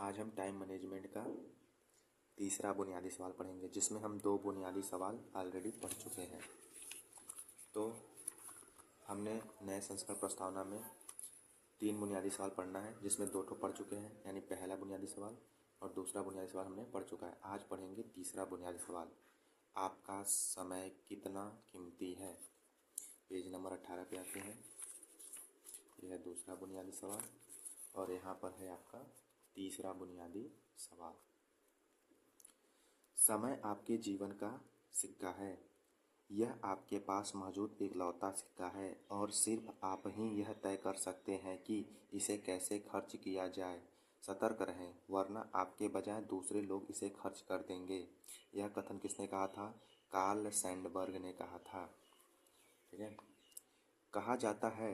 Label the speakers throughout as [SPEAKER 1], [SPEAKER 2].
[SPEAKER 1] आज हम time management का तीसरा बुनियादी सवाल पढ़ेंगे, जिसमें हम दो बुनियादी सवाल ऑलरेडी पढ़ चुके हैं। तो हमने नए संस्करण प्रस्तावना में तीन बुनियादी सवाल पढ़ना है, जिसमें दो तो पढ़ चुके हैं, यानी पहला बुनियादी सवाल और दूसरा बुनियादी सवाल हमने पढ़ चुका है। आज पढ़ेंगे तीसरा बुनियादी सवाल, आपका समय कितना कीमती है। पेज नंबर 18 पे आते हैं। यह है दूसरा बुनियादी सवाल और यहाँ पर है आपका तीसरा बुनियादी सवाल। समय आपके जीवन का सिक्का है। यह आपके पास मौजूद इकलौता सिक्का है और सिर्फ आप ही यह तय कर सकते हैं कि इसे कैसे खर्च किया जाए। सतर्क रहें, वरना आपके बजाय दूसरे लोग इसे खर्च कर देंगे। यह कथन किसने कहा था? कार्ल सैंडबर्ग ने कहा था। ठीक है। कहा जाता है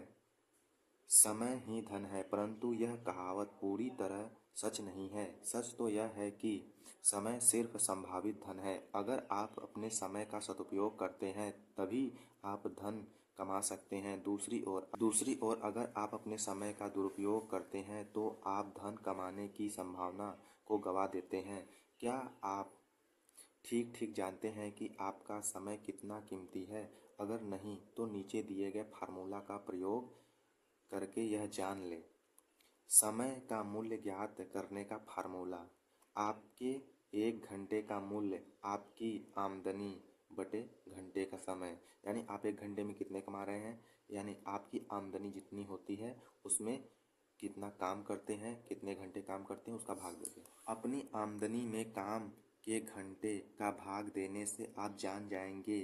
[SPEAKER 1] समय ही धन है, परंतु यह कहावत पूरी तरह सच नहीं है। सच तो यह है कि समय सिर्फ संभावित धन है। अगर आप अपने समय का सदुपयोग करते हैं तभी आप धन कमा सकते हैं। दूसरी ओर अगर आप अपने समय का दुरुपयोग करते हैं तो आप धन कमाने की संभावना को गंवा देते हैं। क्या आप ठीक ठीक जानते हैं कि आपका समय कितना कीमती है? अगर नहीं तो नीचे दिए गए फार्मूला का प्रयोग करके यह जान ले। समय का मूल्य ज्ञात करने का फार्मूला, आपके 1 घंटे का मूल्य आपकी आमदनी बटे घंटे का समय। यानी आप 1 घंटे में कितने कमा रहे हैं, यानी आपकी आमदनी जितनी होती है उसमें कितना काम करते हैं, कितने घंटे काम करते हैं, उसका भाग देंगे। अपनी आमदनी में काम के घंटे का भाग देने से आप जान जाएंगे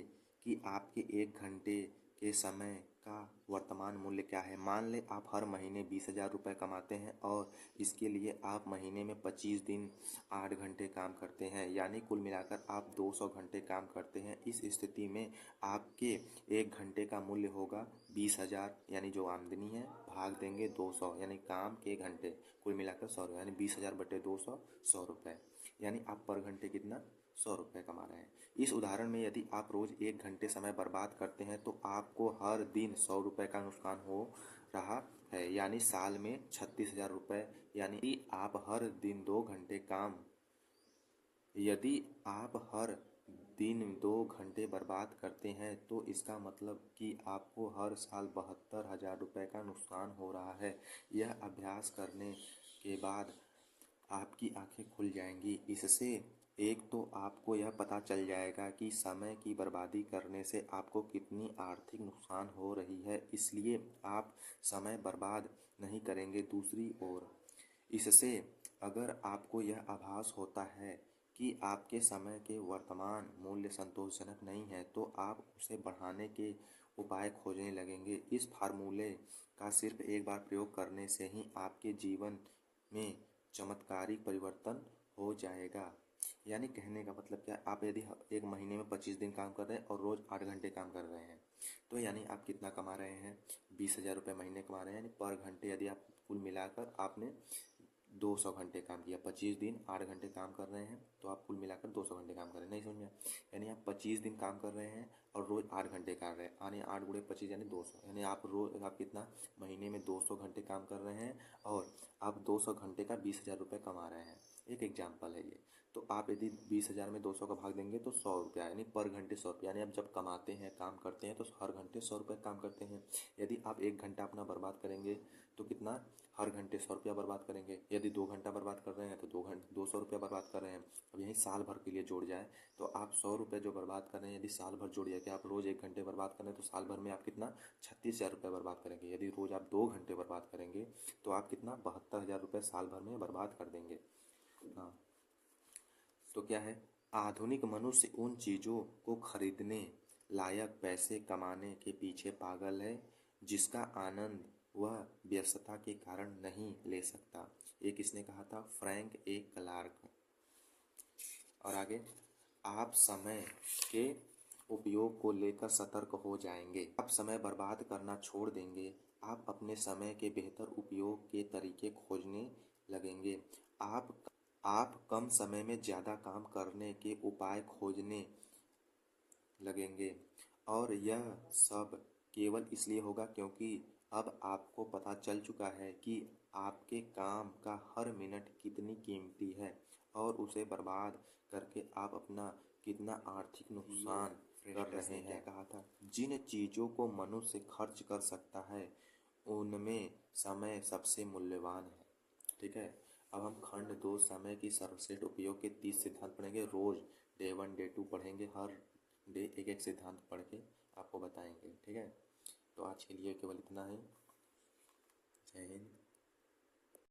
[SPEAKER 1] कि आपके 1 घंटे के समय का वर्तमान मूल्य क्या है। मान लें आप हर महीने 20,000 रुपये कमाते हैं और इसके लिए आप महीने में 25 दिन 8 घंटे काम करते हैं, यानी कुल मिलाकर आप 200 घंटे काम करते हैं। इस स्थिति में आपके 1 घंटे का मूल्य होगा 20,000, यानी जो आमदनी है भाग देंगे 200, यानी काम के घंटे, कुल मिलाकर 100, यानी 20,000 बटे 200, 100 रुपये, यानी आप पर घंटे कितना 100 रुपये कमा रहे हैं। इस उदाहरण में यदि आप रोज़ 1 घंटे समय बर्बाद करते हैं तो आपको हर दिन 100 रुपये का नुकसान हो रहा है, यानी साल में 36,000 रुपये। यानी आप हर दिन 2 घंटे काम यदि आप हर दिन 2 घंटे बर्बाद करते हैं तो इसका मतलब कि आपको हर साल 72,000 रुपये का नुकसान हो रहा है। यह अभ्यास करने के बाद आपकी आंखें खुल जाएंगी। इससे एक तो आपको यह पता चल जाएगा कि समय की बर्बादी करने से आपको कितनी आर्थिक नुकसान हो रही है, इसलिए आप समय बर्बाद नहीं करेंगे। दूसरी ओर इससे अगर आपको यह आभास होता है कि आपके समय के वर्तमान मूल्य संतोषजनक नहीं है तो आप उसे बढ़ाने के उपाय खोजने लगेंगे। इस फार्मूले का सिर्फ एक बार प्रयोग करने से ही आपके जीवन में चमत्कारिक परिवर्तन हो जाएगा। यानी कहने का मतलब क्या, आप यदि एक महीने में 25 दिन काम कर रहे हैं और रोज़ 8 घंटे काम कर रहे हैं तो यानी आप कितना कमा रहे हैं? 20,000 रुपये महीने कमा रहे हैं। यानी पर घंटे यदि आप कुल मिलाकर आपने 200 घंटे काम किया, 25 दिन 8 घंटे काम कर रहे हैं तो आप कुल मिलाकर 200 घंटे काम कर रहे हैं। नहीं समझ में? यानी आप 25 दिन काम कर रहे हैं और रोज़ 8 घंटे कर रहे हैं, यानी 8 गुणे 25 यानी 200, यानी आप कितना महीने में 200 घंटे काम कर रहे हैं और आप 200 घंटे का 20,000 रुपये कमा रहे हैं। एक एग्जाम्पल है ये। तो आप यदि 20,000 में 200 का भाग देंगे तो 100 रुपया, यानी पर घंटे 100 रुपया, यानी आप जब कमाते हैं काम करते हैं तो हर घंटे 100 रुपये काम करते हैं। यदि आप 1 घंटा अपना बर्बाद करेंगे तो कितना? हर घंटे 100 रुपया बर्बाद करेंगे। यदि 2 घंटा बर्बाद कर रहे हैं तो 200 रुपया बर्बाद कर रहे हैं। अब यही साल भर के लिए जोड़ जाए तो आप 100 रुपये जो बर्बाद कर रहे हैं, यदि साल भर जोड़ जाए कि आप रोज़ 1 घंटे बर्बाद कर रहे हैं तो साल भर में आप कितना? 36,000 रुपये बर्बाद करेंगे। यदि रोज़ आप 2 घंटे बर्बाद करेंगे तो आप कितना? 72,000 रुपये साल भर में बर्बाद कर देंगे। हाँ, तो क्या है, आधुनिक मनुष्य उन चीज़ों को खरीदने लायक पैसे कमाने के पीछे पागल है जिसका आनंद वह व्यस्तता के कारण नहीं ले सकता। ये किसने कहा था? फ्रैंक ए क्लार्क। और आगे, आप समय के उपयोग को लेकर सतर्क हो जाएंगे। आप समय बर्बाद करना छोड़ देंगे। आप अपने समय के बेहतर उपयोग के तरीके खोजने लगेंगे। आप कम समय में ज़्यादा काम करने के उपाय खोजने लगेंगे और यह सब केवल इसलिए होगा क्योंकि अब आपको पता चल चुका है कि आपके काम का हर मिनट कितनी कीमती है और उसे बर्बाद करके आप अपना कितना आर्थिक नुकसान कर रहे हैं। कहा था, जिन चीज़ों को मनुष्य खर्च कर सकता है उनमें समय सबसे मूल्यवान है। ठीक है, अब हम खंड 2 समय की सर्वश्रेष्ठ उपयोग के 30 सिद्धांत पढ़ेंगे। रोज डे 1 डे 2 पढ़ेंगे, हर डे एक एक सिद्धांत पढ़ के आपको बताएंगे। ठीक है, तो आज के लिए केवल इतना ही। जय हिंद।